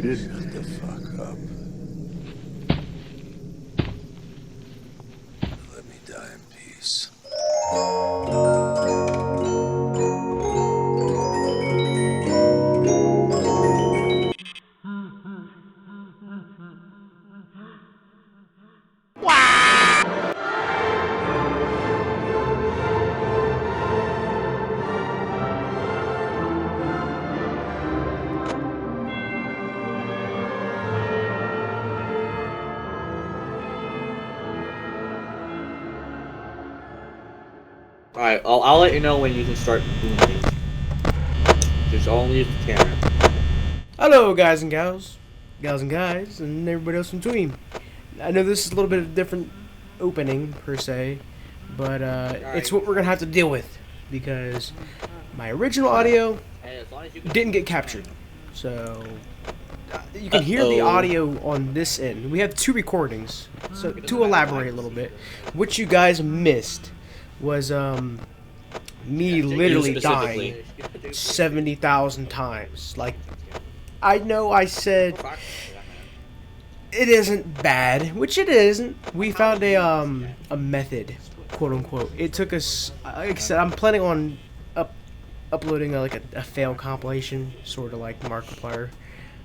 disappointed. Shut the fuck up. Let me die in peace. Alright, I'll let you know when you can start doing things. Just only use the camera. Hello, guys and gals, and guys, and everybody else in between. I know this is a little bit of a different opening, per se, but it's what we're going to have to deal with, because my original audio didn't get captured. So, you can hear the audio on this end. We have two recordings, so to elaborate a little bit, what you guys missed was me literally dying 70,000 times. Like, I know I said it isn't bad, which it isn't. We found a method, quote unquote. It took us, like I said, I'm planning on uploading a fail compilation, sort of like Markiplier.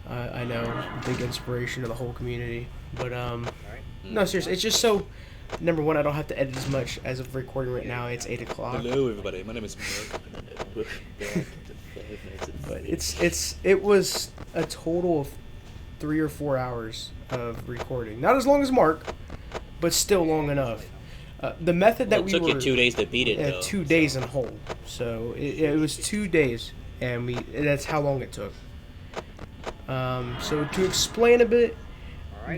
I know, big inspiration to the whole community. But no, seriously, it's just so. Number one, I don't have to edit as much as of recording right now. It's 8 o'clock. Hello, everybody. My name is Mark. But it was a total of 3 or 4 hours of recording. Not as long as Mark, but still long enough. The method that we took you 2 days to beat it, though. 2 days in whole. So it was 2 days, and that's how long it took. So to explain a bit.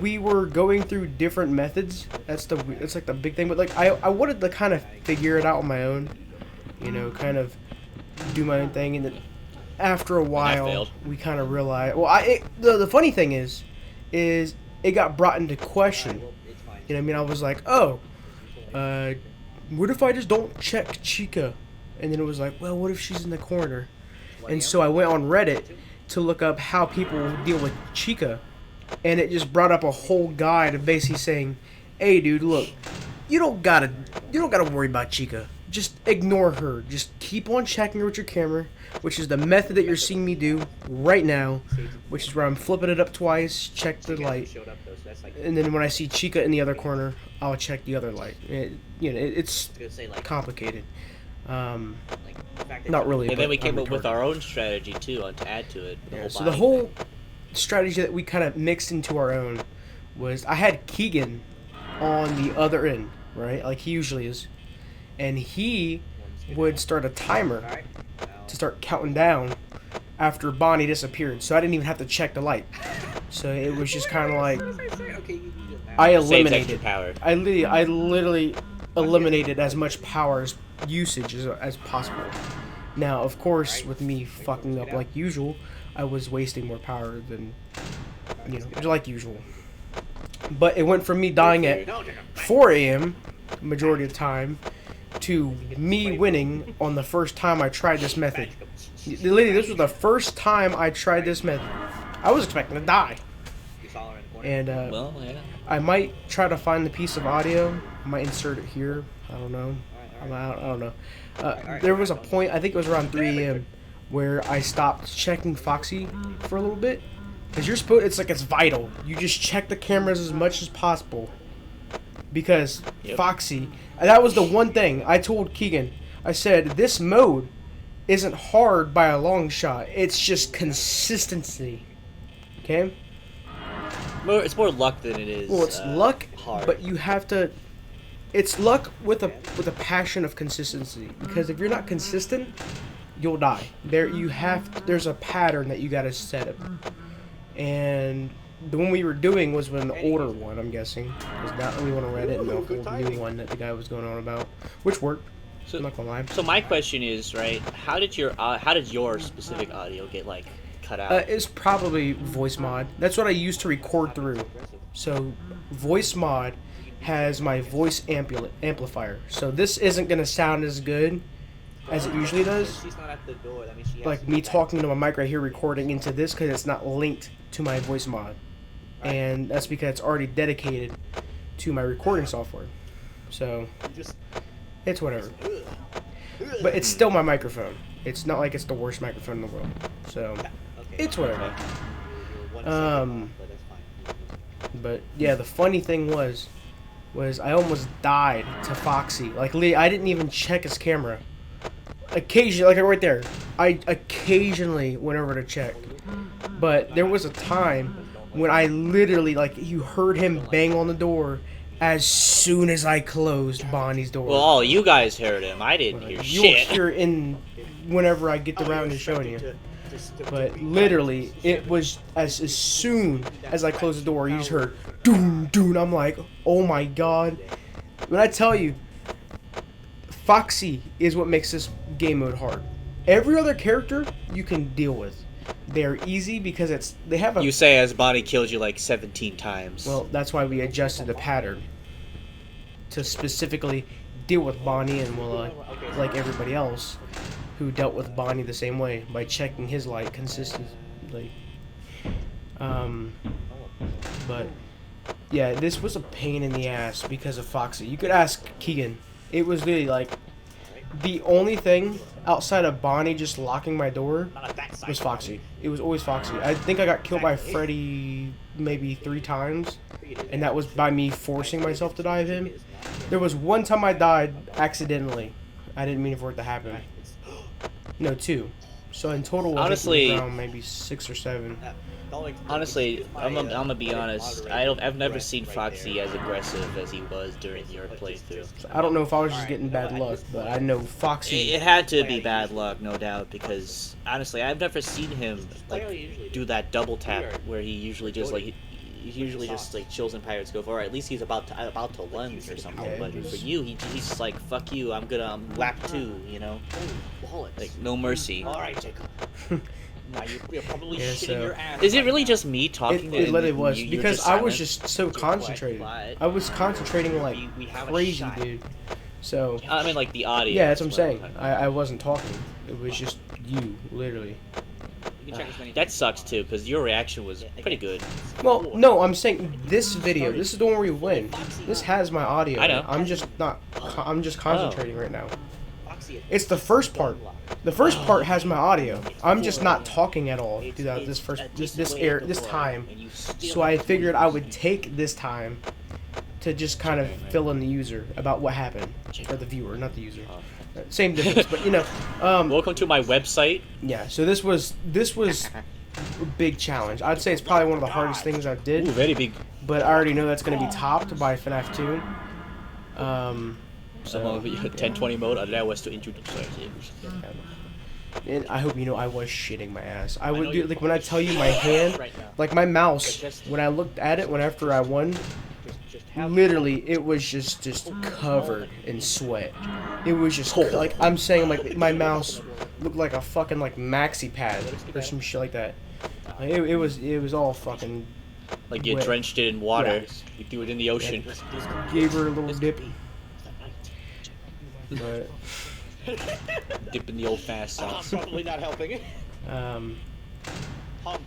We were going through different methods. That's like the big thing. But like I wanted to kind of figure it out on my own, kind of do my own thing. And then after a while, we kind of realized. Well, the funny thing is it got brought into question. You know what I mean? I was like, oh, what if I just don't check Chica? And then it was like, well, what if she's in the corner? And so I went on Reddit to look up how people deal with Chica. And it just brought up a whole guide of basically saying, "Hey, dude, look, you don't gotta worry about Chica. Just ignore her. Just keep on checking her with your camera, which is the method that you're seeing me do right now, which is where I'm flipping it up twice, check the light, and then when I see Chica in the other corner, I'll check the other light. It's complicated. Not really. And then we came up with our own strategy too, to add to it. So the whole strategy that we kind of mixed into our own was I had Keegan on the other end, right? Like he usually is. And he would start a timer to start counting down after Bonnie disappeared. So I didn't even have to check the light. So it was just kind of like I eliminated power. I literally eliminated as much power usage as possible. Now, of course, with me fucking up like usual, I was wasting more power than, like usual. But it went from me dying at 4 a.m., majority of the time, to me winning on the first time I tried this method. Literally, this was the first time I tried this method. I was expecting to die. And I might try to find the piece of audio. I might insert it here. I don't know. I don't know. There was a point, I think it was around 3 a.m., where I stopped checking Foxy for a little bit. Because you're supposed, it's vital. You just check the cameras as much as possible. Because Foxy, and that was the one thing I told Keegan. I said, this mode isn't hard by a long shot. It's just consistency. Okay? It's more luck than it is. Well, it's luck, hard. But you have to. It's luck with a passion of consistency. Because if you're not consistent, you'll die. There's a pattern that you gotta set up. And the one we were doing was an older one, I'm guessing. Because not only one on Reddit and the new one that the guy was going on about, which worked. So, I'm not gonna lie. So my question is, right? How did your specific audio get cut out? It's probably voice mod. That's what I used to record through. So voice mod has my voice amplifier. So this isn't gonna sound as good as it usually does. She's not at the door. That means she has Like to me go back. talking to my mic right here, recording into this because it's not linked to my voice mod, and that's because it's already dedicated to my recording software. So it's whatever. But it's still my microphone. It's not like it's the worst microphone in the world. So it's whatever. But yeah, the funny thing was I almost died to Foxy. Like I didn't even check his camera. Occasionally, like right there, I occasionally went over to check. But there was a time when I literally, like, you heard him bang on the door as soon as I closed Bonnie's door. Well, you guys heard him. I didn't hear You'll shit. hear in whenever I get around to showing you. But literally, it was as soon as I closed the door, you just heard doom, doom. I'm like, oh my god. When I tell you, Foxy is what makes this game mode hard. Every other character you can deal with. They're easy because they have a... You say as Bonnie killed you like 17 times. Well, that's why we adjusted the pattern to specifically deal with Bonnie, and we'll, like everybody else who dealt with Bonnie the same way by checking his light consistently. But yeah, this was a pain in the ass because of Foxy. You could ask Keegan. It was really like the only thing outside of Bonnie just locking my door was Foxy. It was always Foxy. I think I got killed by Freddy maybe 3 times, and that was by me forcing myself to dive in. There was one time I died accidentally. I didn't mean for it to happen. No, 2. So in total, Honestly, around maybe 6 or 7. Honestly, I'm gonna be honest. I've never seen Foxy as aggressive as he was during your playthrough. So I don't know if I was just getting bad luck, but I know Foxy. It had to be bad luck, no doubt, because honestly, I've never seen him like do that double tap where he usually just like chills in Pirate's Cove, or at least he's about to lunge or something. Yeah, But for you, he's like, fuck you, I'm gonna lap 2, you know, like no mercy. All right, Jacob. Now you're probably Yeah, shitting so- your ass. Is it really just me talking? It and literally was you're because just I was silent? just so concentrated. I was concentrating like We have a crazy, shot. dude. So I mean, like the audio. yeah, that's what I'm is saying. talking I wasn't talking. It was just you, literally. You can check as many That times. sucks too, because your reaction was pretty good. Well, no, I'm saying this video. This is the one where you win. This has my audio. I know. I'm just not. I'm just concentrating right now. Foxy, It's the first part. The first part has my audio. I'm just not talking at all throughout this time. So I figured I would take this time to just kind of fill in the user about what happened, or the viewer, not the user. Same difference, but you know. Welcome to my website. Yeah. So this was a big challenge. I'd say it's probably one of the hardest things I did. Ooh, very big. But I already know that's going to be topped by FNAF 2. So, 1020 mode allow us to introduce ourselves. And I hope you know I was shitting my ass. I would do, like, when I tell you my hand, like my mouse, when I looked at it after I won, literally it was just covered in sweat. It was just like, I'm saying, like, my mouse looked like a fucking like maxi pad or some shit like that. Like, it was all fucking Like you wet. drenched it in water. Yeah. You threw it in the ocean. Gave her a little dip. But Dip in the old fast sauce. Probably not helping. Honk,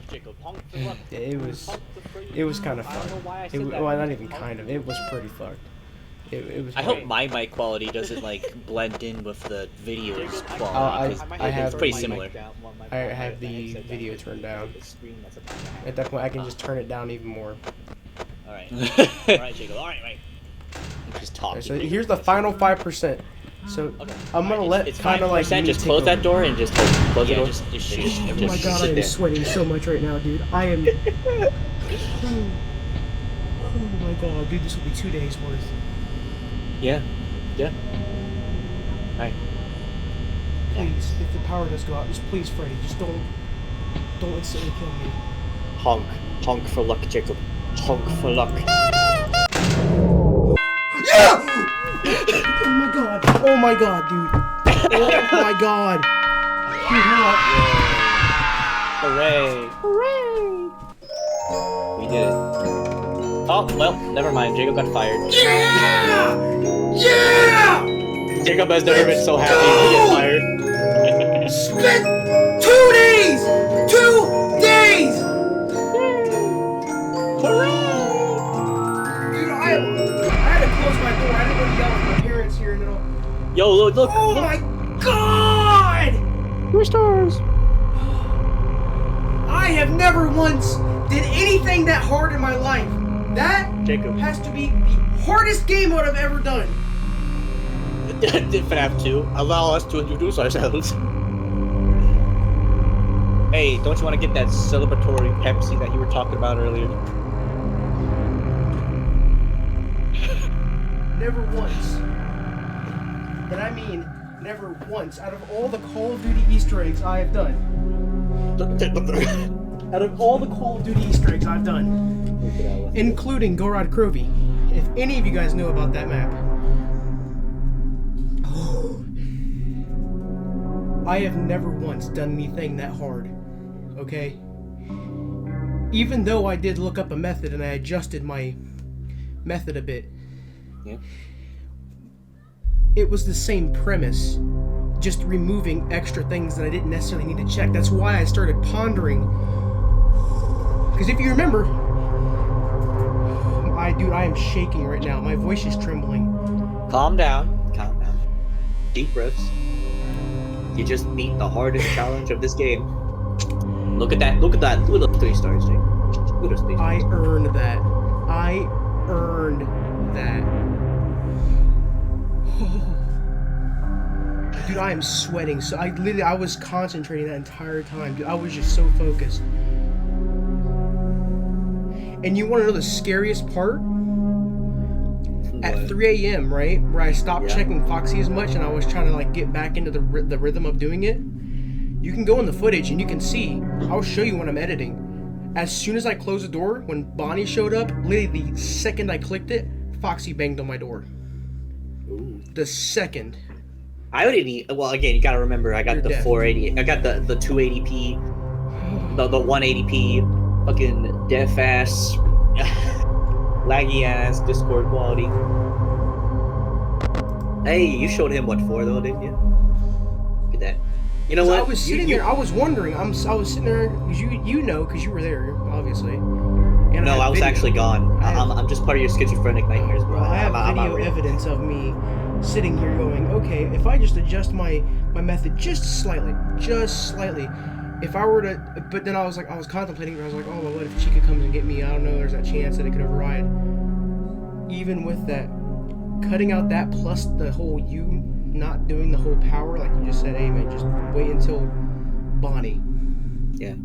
Jacob. Honk for luck. yeah, it was kind of I don't know fucked. why I It said was, that. well, not even kind of. It was pretty fucked. It was. I hope pretty- my mic quality doesn't like blend in with the video's quality. 'cause I have it's pretty the- similar. I have the video turned down. At that point, I can just turn it down even more. Alright. Alright, Jacob. Alright. Just Okay, talking. so here's the final 5%. So I'm gonna let It's kind of like. me just take close that over. door and just close the Yeah, door. just shoot. Oh my god, I am sweating so much right now, dude. I am. Oh my god, dude, this will be 2 days worth. Yeah. Alright. Please, if the power does go out, just please, Freddy, just don't instantly kill me. Honk. Honk for luck, Jacob. Honk for luck. Oh my god, dude. Oh my god. Dude, hold Hooray. Hooray! We did it. Oh, well, never mind. Jacob got fired. Yeah! Jacob has never been so happy to get fired. been 2 days! 2 days! Dude, I had to close my door. I didn't want to yell at my parents here and all. Yo, look. Oh my god! 4 stars. I have never once did anything that hard in my life. That Jacob. has to be the hardest game mode I've ever done. FNAF 2. Allow us to introduce ourselves. Hey, don't you want to get that celebratory Pepsi that you were talking about earlier? Never once. And I mean, never once. Out of all the Call of Duty Easter eggs I have done. Out of all the Call of Duty Easter eggs I've done. Including Gorod Krovi. If any of you guys know about that map. I have never once done anything that hard. Okay? Even though I did look up a method and I adjusted my method a bit. Yeah. It was the same premise, just removing extra things that I didn't necessarily need to check. That's why I started pondering. Because if you remember, I am shaking right now. My voice is trembling. Calm down. Deep breaths. You just meet the hardest challenge of this game. Look at that. Look at those 3 stars, Jake. Look at those 3 stars. I earned that. I earned that. Dude, I am sweating. So I was concentrating that entire time. Dude, I was just so focused. And you want to know the scariest part? At 3 a.m., right, where I stopped checking Foxy as much and I was trying to like get back into the rhythm of doing it. You can go in the footage and you can see. I'll show you when I'm editing. As soon as I closed the door, when Bonnie showed up, literally the second I clicked it, Foxy banged on my door. Ooh. The second. I already need. Well, again, you gotta remember, I got You're the deaf. 480. I got the 280p, the 180p, fucking deaf ass, laggy ass Discord quality. Hey, you showed him what for though, didn't you? Look at that. You know what? I was sitting there. I was wondering. I was sitting there because you know because you were there, obviously. And No, have I was video. actually gone. I have- I'm just part of your schizophrenic nightmares, bro. Well, I have I'm not video real. evidence of me sitting here going, okay, if I just adjust my method just slightly, if I were to, but then I was contemplating, I was like, oh, well, what if Chica comes and get me? I don't know, there's that chance that it could override. Even with that, cutting out that plus the whole you not doing the whole power, like you just said, hey man, just wait until Bonnie. Yeah.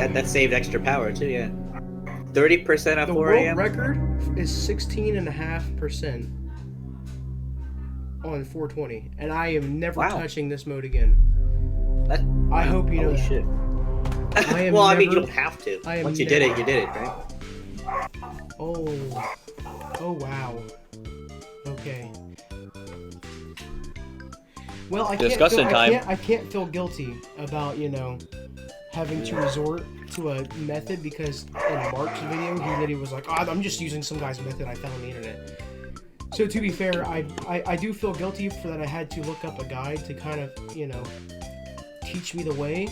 That saved extra power too, yeah. 30% at The 4 world a.m. record is 16.5% on 420, and I am never Wow. touching this mode again. I hope you know Holy that. shit. I am Well, I mean, you never- don't have to. I am Once you did never- it, you did it, right? Oh wow. Okay. Well, Discussion time. I can't feel guilty about having to resort to a method because in Mark's video he literally was like, oh, I'm just using some guy's method I found on the internet. So to be fair, I do feel guilty for that. I had to look up a guide to kind of teach me the way.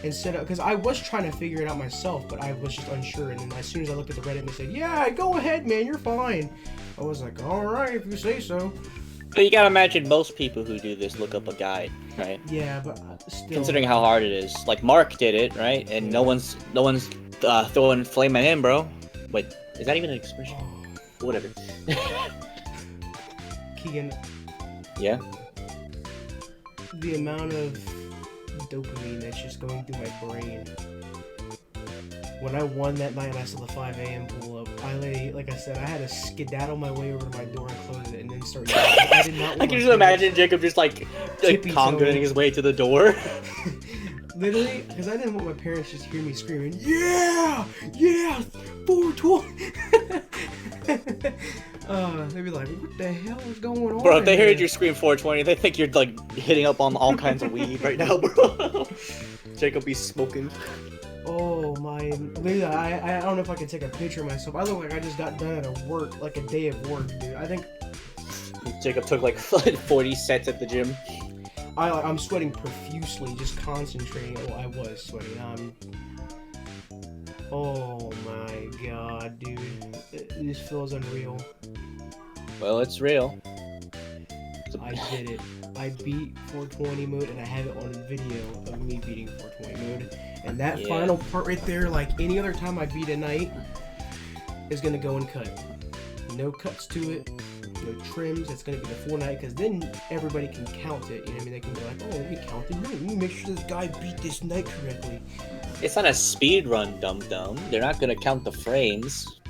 Instead of, because I was trying to figure it out myself, but I was just unsure. And then as soon as I looked at the Reddit and they said, yeah, go ahead, man, you're fine. I was like, all right, if you say so. But you gotta imagine most people who do this look up a guide, right? Yeah, but still. Considering how hard it is. Like, Mark did it, right? And no one's throwing flame at him, bro. Wait, is that even an expression? Whatever. Keegan, Yeah? the amount of dopamine that's just going through my brain. When I won that night and I saw the 5 a.m. pull up, like I said, I had to skedaddle my way over to my door and close it and then start. I did not. I can just imagine Jacob just like conquering his way to the door. Literally, because I didn't want my parents just to hear me screaming, yeah, 420. They'd be like, what the hell is going on? Bro, if they here? heard you scream 420, they think you're like hitting up on all kinds of weed right now, bro. Jacob be smoking. Oh my, literally, I don't know if I can take a picture of myself. I look like I just got done at a day of work, dude. I think Jacob took like 40 sets at the gym. I'm sweating profusely, just concentrating. Oh, I was sweating. Oh my god, dude. This feels unreal. Well, it's real. I did it. I beat 420 mode, and I have it on video of me beating 420 mode. And that final part right there, like any other time I beat a night, is gonna go and cut. No cuts to it, no trims. It's gonna be the full night, because then everybody can count it. You know what I mean? They can be like, oh, let me count it. Let me make sure this guy beat this night correctly. It's not a speed run, dum dum. They're not gonna count the frames.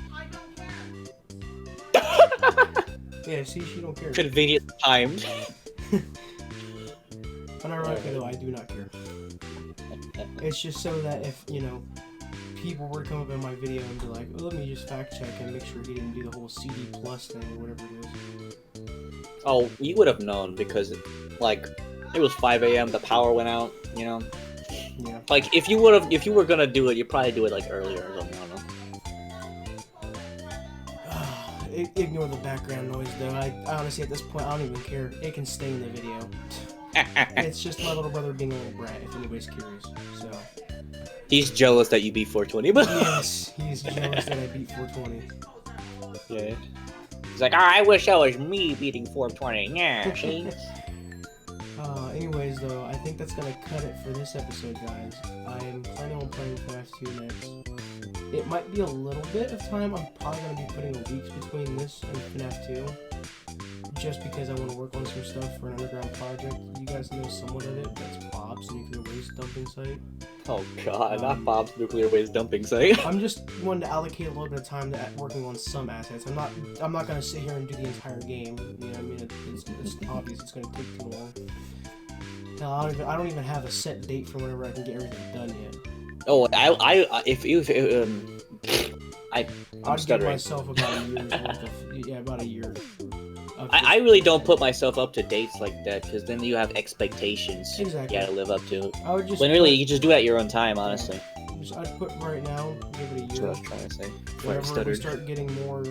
Yeah, see, she don't care. Convenient timed. Unironically though, I do not care. It's just so that if, you know, people were to come up in my video and be like, oh, let me just fact check and make sure he didn't do the whole CD plus thing or whatever it is. Oh, you would have known because, like, it was 5 a.m. The power went out. You know. Yeah. Like if you were gonna do it, you'd probably do it like earlier or something. I don't know. Ignore the background noise though. I honestly at this point I don't even care. It can stay in the video. It's just my little brother being a little brat, if anybody's curious. So He's jealous that you beat 420, but yes, he's jealous that I beat 420. Yeah. He's like, oh, I wish that was me beating 420. Yeah, see? Anyways though, I think that's gonna cut it for this episode, guys. I am planning on playing FNAF 2 next. It might be a little bit of time. I'm probably going to be putting weeks between this and FNAF 2. Just because I want to work on some stuff for an underground project. You guys know somewhat of it. That's Bob's nuclear waste dumping site. Oh god, not Bob's nuclear waste dumping site. I'm just wanting to allocate a little bit of time to working on some assets. I'm not going to sit here and do the entire game. You know what I mean? It's obvious it's going to take too long. Hell, I don't even have a set date for whenever I can get everything done yet. Oh, I'm I'd give stuttering. myself about a year's worth of, about a year. I really don't put myself up to dates like that because then you have expectations Exactly. you gotta live up to. I would just When really you just do it at your own time, honestly. I'd put right now, give it a That's year. what I was trying to say. Before I Whenever we stuttered. start getting more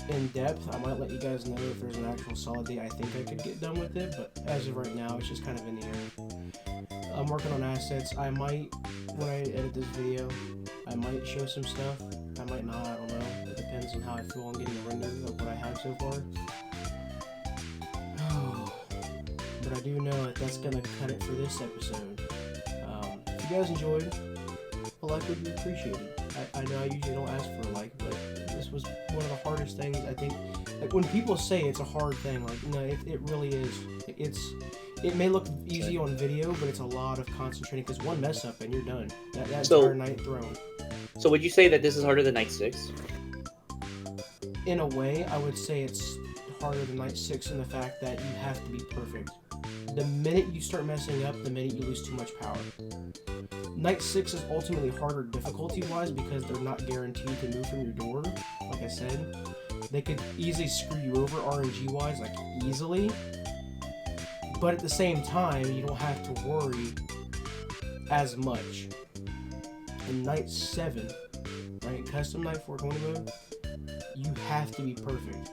in depth, I might let you guys know if there's an actual solid date I think I could get done with it, but as of right now, it's just kind of in the air. I'm working on assets. I might, when I edit this video, I might show some stuff. I might not, I don't know. It depends on how I feel on getting a render of what I have so far. But I do know that that's going to cut it for this episode. If you guys enjoyed, a like would be appreciated. I know I usually don't ask for a like, but this was one of the hardest things, I think. Like, when people say it's a hard thing, like, no, it really is. It may look easy on video, but it's a lot of concentrating, because one mess up and you're done. That's our night thrown. So would you say that this is harder than Night 6? In a way, I would say it's harder than Night 6 in the fact that you have to be perfect. The minute you start messing up, the minute you lose too much power. Night 6 is ultimately harder difficulty-wise because they're not guaranteed to move from your door, like I said. They could easily screw you over RNG-wise, like easily. But at the same time, you don't have to worry as much. In Night 7, right, Custom Night 420 mode, you have to be perfect.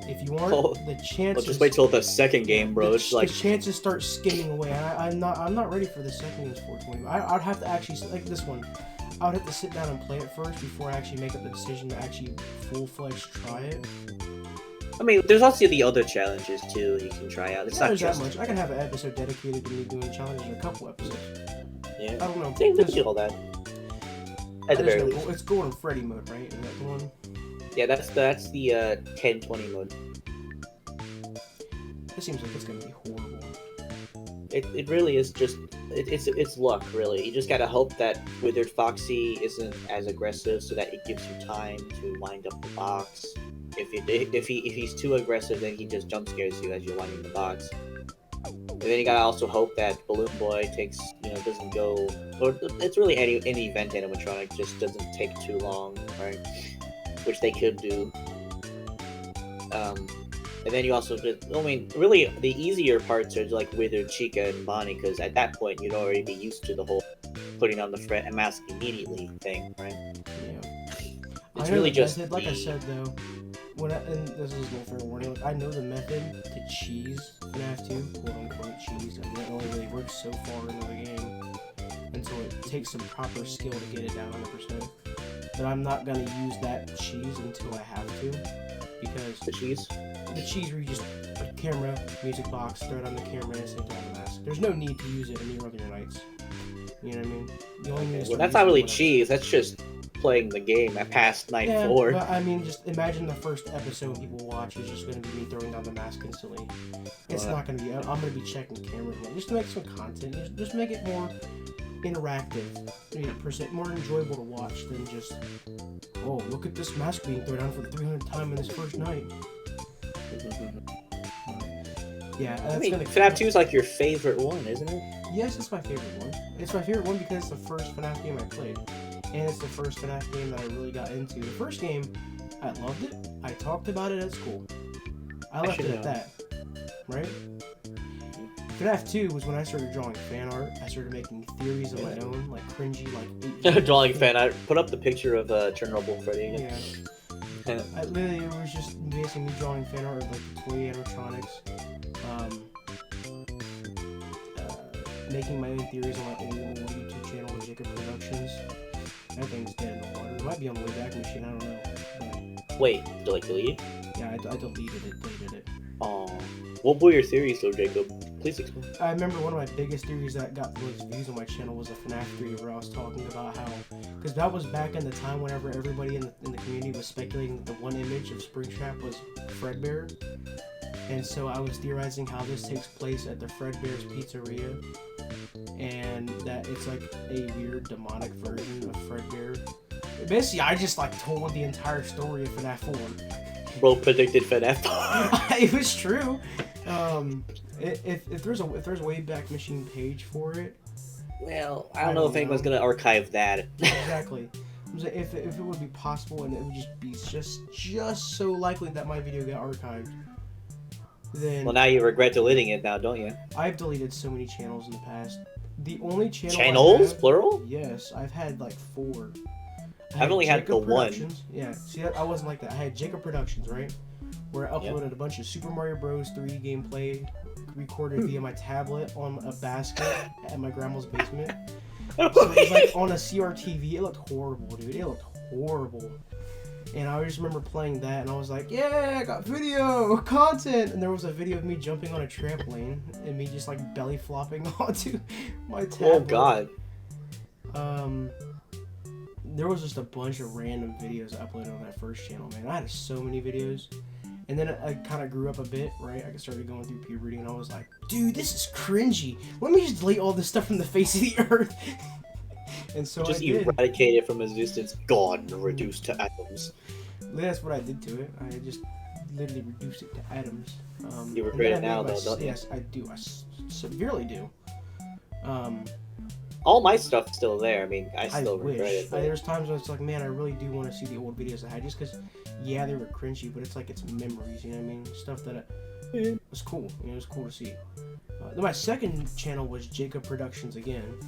If you aren't, the chances... Well, just wait till the second game, bro. It's like... The chances start skimming away. I'm not ready for the second game's 420. I'd have to actually... Like this one. I would have to sit down and play it first before I actually make up the decision to actually full-fledged try it. I mean, there's also the other challenges, too, you can try out. It's not There's just... that much. I can have an episode dedicated to me doing challenges, or a couple episodes. Yeah. I don't know. They do all that. At the very least. It's Golden Freddy mode, right? Is that the one? Yeah, that's the 10-20 mode. It seems like it's gonna be horrible. It really is just it's luck, really. You just gotta hope that Withered Foxy isn't as aggressive, so that it gives you time to wind up the box. If he's too aggressive, then he just jump scares you as you're winding the box. And then you gotta also hope that Balloon Boy doesn't go, or it's really any event animatronic just doesn't take too long, right? Which they could do. And then you also just, I mean, really the easier parts are like Withered Chica and Bonnie, because at that point you'd already be used to the whole putting on the mask immediately thing, right? Yeah. It's really just like I said though, and this is no fair warning, like, I know the method to cheese FNAF 2, quote unquote cheese. I mean, it only really works so far into the game until it takes some proper skill to get it down 100%. But I'm not gonna use that cheese until I have to, because The cheese? the cheese where you just put camera, music box, throw it on the camera, and sync it on the mask. There's no need to use it in the other nights. You know what I mean? The only need to Well, start that's not using really it when I- cheese. That's just playing the game at past night Yeah, 4. but I mean, just imagine the first episode people watch is just going to be me throwing down the mask instantly. It's not going to be. I'm going to be checking the camera just to make some content. Just make it more interactive, more enjoyable to watch than just, oh, look at this mask being thrown down for the 300th time in this first night. Yeah, that's I mean, gonna. FNAF 2 is like your favorite one, isn't it? Yes, it's my favorite one. It's my favorite one because it's the first FNAF game I played. And it's the first FNAF game that I really got into. The first game, I loved it. I talked about it at school. I left it at that. Right? FNAF 2 was when I started drawing fan art. I started making theories of my own, like cringy, like... Drawing fan. I put up the picture of Chernobyl Freddy again. Yeah. I literally, it was just basically me drawing fan art of like toy animatronics. Making my own theories on my old YouTube channel, Jacob Productions. That thing's dead in the water. It might be on the Wayback Machine, I don't know. But Wait, delete? yeah, I deleted it. Oh. What were your theories though, Jacob? Please explain. I remember one of my biggest theories that got the most views on my channel was a FNAF 3 where I was talking about how, because that was back in the time whenever everybody in the community was speculating that the one image of Springtrap was Fredbear. And so I was theorizing how this takes place at the Fredbear's Pizzeria, and that it's like a weird demonic version of Fredbear. Basically, I just like told the entire story of FNAF 4. Bro predicted FNAF. It was true. If there's a Wayback Machine page for it. Well, I don't know if anyone's gonna archive that. Exactly. If it would be possible, and it would just be just so likely that my video got archived, then... Well, now you regret deleting it now, don't you? I've deleted so many channels in the past. The only channel Channels? Plural? Yes, I've had like 4. I've only had the one. Productions. Yeah, see, I wasn't like that. I had Jacob Productions, right? Where I uploaded a bunch of Super Mario Bros. 3 gameplay, recorded via my tablet on a basket at my grandma's basement. So it was like on a CRTV. It looked horrible, dude. It looked horrible. And I just remember playing that, and I was like, yeah, I got video content. And there was a video of me jumping on a trampoline and me just like belly flopping onto my tablet. Oh God. There was just a bunch of random videos I uploaded on that first channel, man. I had so many videos. And then I kind of grew up a bit, right? I started going through puberty, and I was like, dude, this is cringy. Let me just delete all this stuff from the face of the earth. And so Just I did. eradicate it from existence, gone, reduced to atoms. That's what I did to it. I just literally reduced it to atoms. You regret and then it I now, made though, don't you? Yes, I do. I severely do. All my stuff's still there. I mean, I I still wish. regret it. But... There's times when it's like, man, I really do want to see the old videos I had, just because, yeah, they were cringy, but it's like it's memories, you know what I mean? Stuff that was cool. You know, it was cool to see. Then my second channel was Jacob Productions again,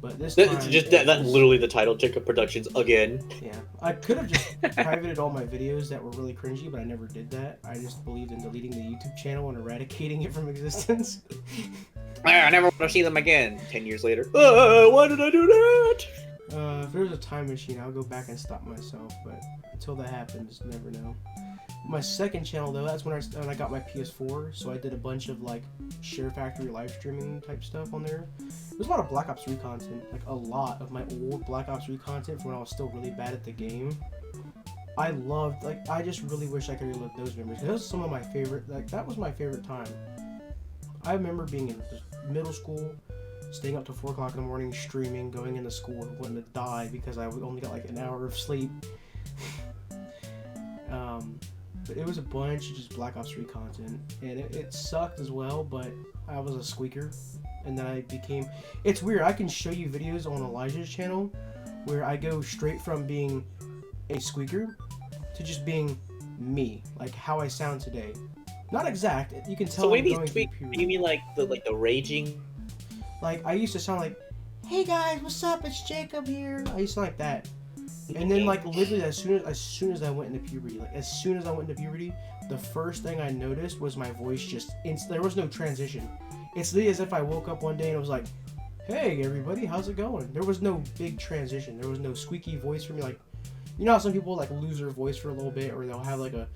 but this time That's literally the title, Jacob Productions again. Yeah, I could have just privated all my videos that were really cringy, but I never did that. I just believed in deleting the YouTube channel and eradicating it from existence. I never want to see them again. 10 years later. Why did I do that? If there's a time machine, I'll go back and stop myself, but until that happens, never know. My second channel, though, that's when I got my PS4, so I did a bunch of, like, Share Factory live streaming type stuff on there. There's a lot of Black Ops 3 content, like, a lot of my old Black Ops 3 content from when I was still really bad at the game. I loved, like, I just really wish I could relive those memories, because those are some of my favorite, like, that was my favorite time. I remember being in middle school, staying up till 4 o'clock in the morning, streaming, going into school, and wanting to die because I only got, like, an hour of sleep. But it was a bunch of just Black Ops 3 content, and it sucked as well, but I was a squeaker, and then I became... It's weird, I can show you videos on Elijah's channel where I go straight from being a squeaker to just being me, like how I sound today. Not exact, you can tell. So what do you I'm mean going squeak? through You puberty. mean like the raging? Like, I used to sound like, hey guys, what's up, it's Jacob here. I used to sound like that. And then like literally as soon as I went into puberty, the first thing I noticed was my voice just there was no transition. It's literally as if I woke up one day and it was like, "Hey everybody, how's it going?" There was no big transition. There was no squeaky voice for me. Like, you know how some people like lose their voice for a little bit, or they'll have like a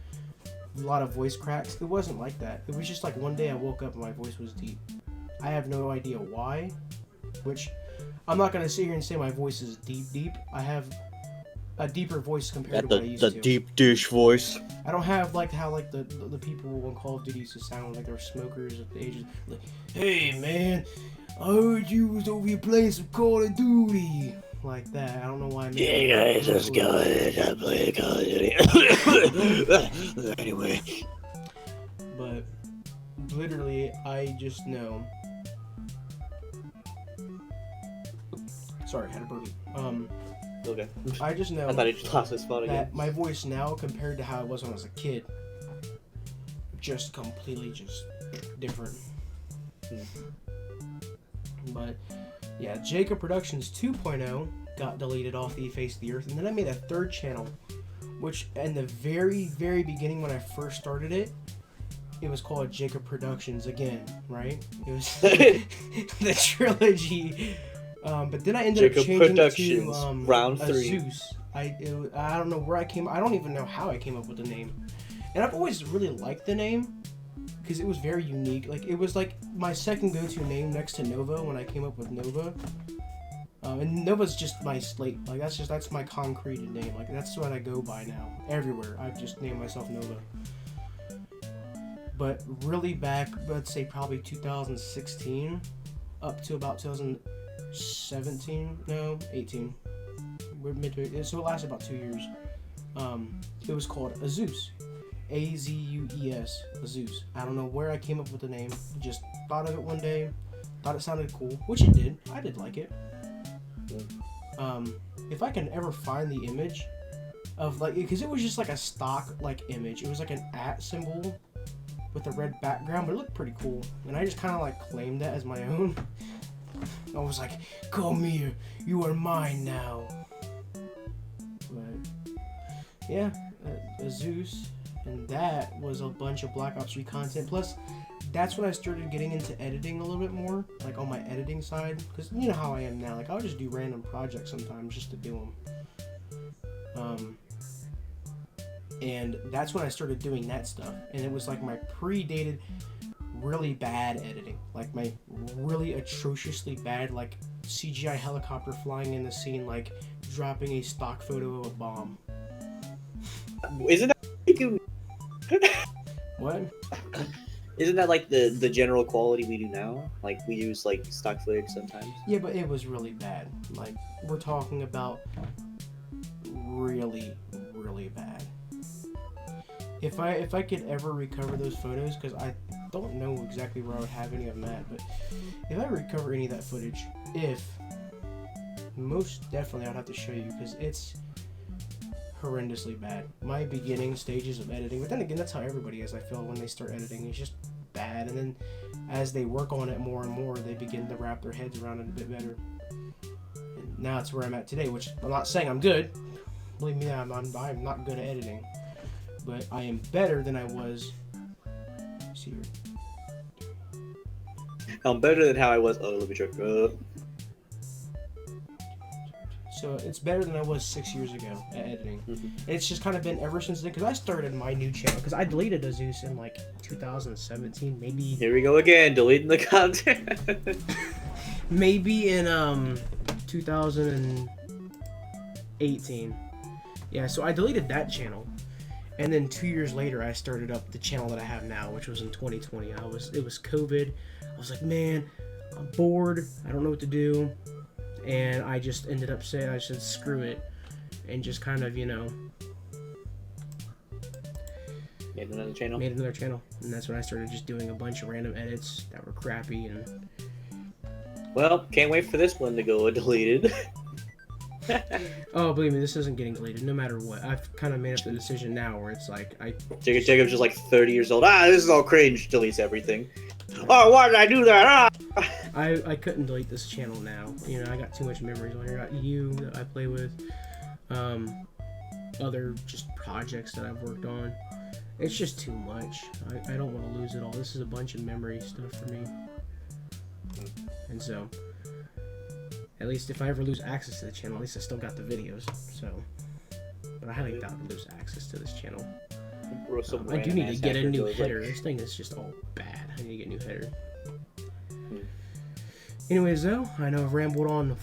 lot of voice cracks. It wasn't like that. It was just like one day I woke up and my voice was deep. I have no idea why, which I'm not gonna sit here and say my voice is deep. I have a deeper voice compared to what I used to. The deep dish voice. I don't have like how like the people on Call of Duty used to sound like they were smokers at the ages. Like, "Hey man, I heard you was over here playing some Call of Duty." Like that. I don't know why I made Yeah, guys, let's go ahead and play Call of Duty. Anyway. But literally, I just know. Sorry, I had a burpee. Okay. I just know I thought he just lost his spot again. that my voice now compared to how it was when I was a kid, just completely just different. But yeah, Jacob Productions 2.0 got deleted off the face of the earth, and then I made a third channel, which in the very beginning when I first started it, it was called Jacob Productions again, right? It was the trilogy. But then I ended up Jacob changing Productions, it to round 3. Zeus. I don't know where I came. I don't even know how I came up with the name. And I've always really liked the name because it was very unique. Like it was like my second go-to name next to Nova when I came up with Nova. And Nova's just my slate. Like that's my concreted name. Like that's what I go by now. Everywhere I've just named myself Nova. But really back, let's say probably 2016 up to about 18. We're midway, so it lasted about 2 years. It was called Azeus, Azeus, Azeus. I don't know where I came up with the name. Just thought of it one day, thought it sounded cool, which it did. I did like it. If I can ever find the image of like, because it was just like a stock like image. It was like an @ symbol with a red background, but it looked pretty cool, and I just kind of like claimed that as my own. I was like, "Come here, you are mine now." But yeah, Zeus, and that was a bunch of Black Ops 3 content. Plus, that's when I started getting into editing a little bit more, like on my editing side, because you know how I am now. Like I'll just do random projects sometimes just to do them. And that's when I started doing that stuff, and it was like my predated really bad editing, like my really atrociously bad like CGI helicopter flying in the scene, like dropping a stock photo of a bomb. Isn't that What? Isn't that like the general quality we do now? Like we use like stock footage sometimes. Yeah, but it was really bad. Like we're talking about really bad. If I could ever recover those photos, because I don't know exactly where I would have any of them at, but if I recover any of that footage, most definitely I'd have to show you, because it's horrendously bad. My beginning stages of editing, but then again, that's how everybody is, I feel, when they start editing. It's just bad, and then as they work on it more and more, they begin to wrap their heads around it a bit better. And now it's where I'm at today, which I'm not saying I'm good. Believe me, I'm not good at editing. But I am better than I was. See here. I'm better than how I was. Oh, let me check. So it's better than I was 6 years ago at editing. It's just kind of been ever since then, because I started my new channel, because I deleted Azeus in like 2017, maybe. Here we go again, deleting the content. Maybe in 2018. Yeah, so I deleted that channel. And then 2 years later, I started up the channel that I have now, which was in 2020. It was COVID. I was like, man, I'm bored. I don't know what to do. And I just ended up saying, I said, screw it. And just kind of, Made another channel. And that's when I started just doing a bunch of random edits that were crappy. And Well, can't wait for this one to go deleted. oh, believe me, this isn't getting deleted no matter what. I've kind of made up the decision now where it's like Jacob's just like 30 years old. This is all cringe. Deletes everything. Oh, why did I do that? I couldn't delete this channel now. I got too much memories on here. I got you that I play with. other just projects that I've worked on. It's just too much. I don't want to lose it all. This is a bunch of memory stuff for me. And so, at least if I ever lose access to the channel, at least I still got the videos. So, but I highly doubt to lose access to this channel. I do need to get a new header. This thing is just all bad. I need to get a new header. Anyways, though, I know I've rambled on.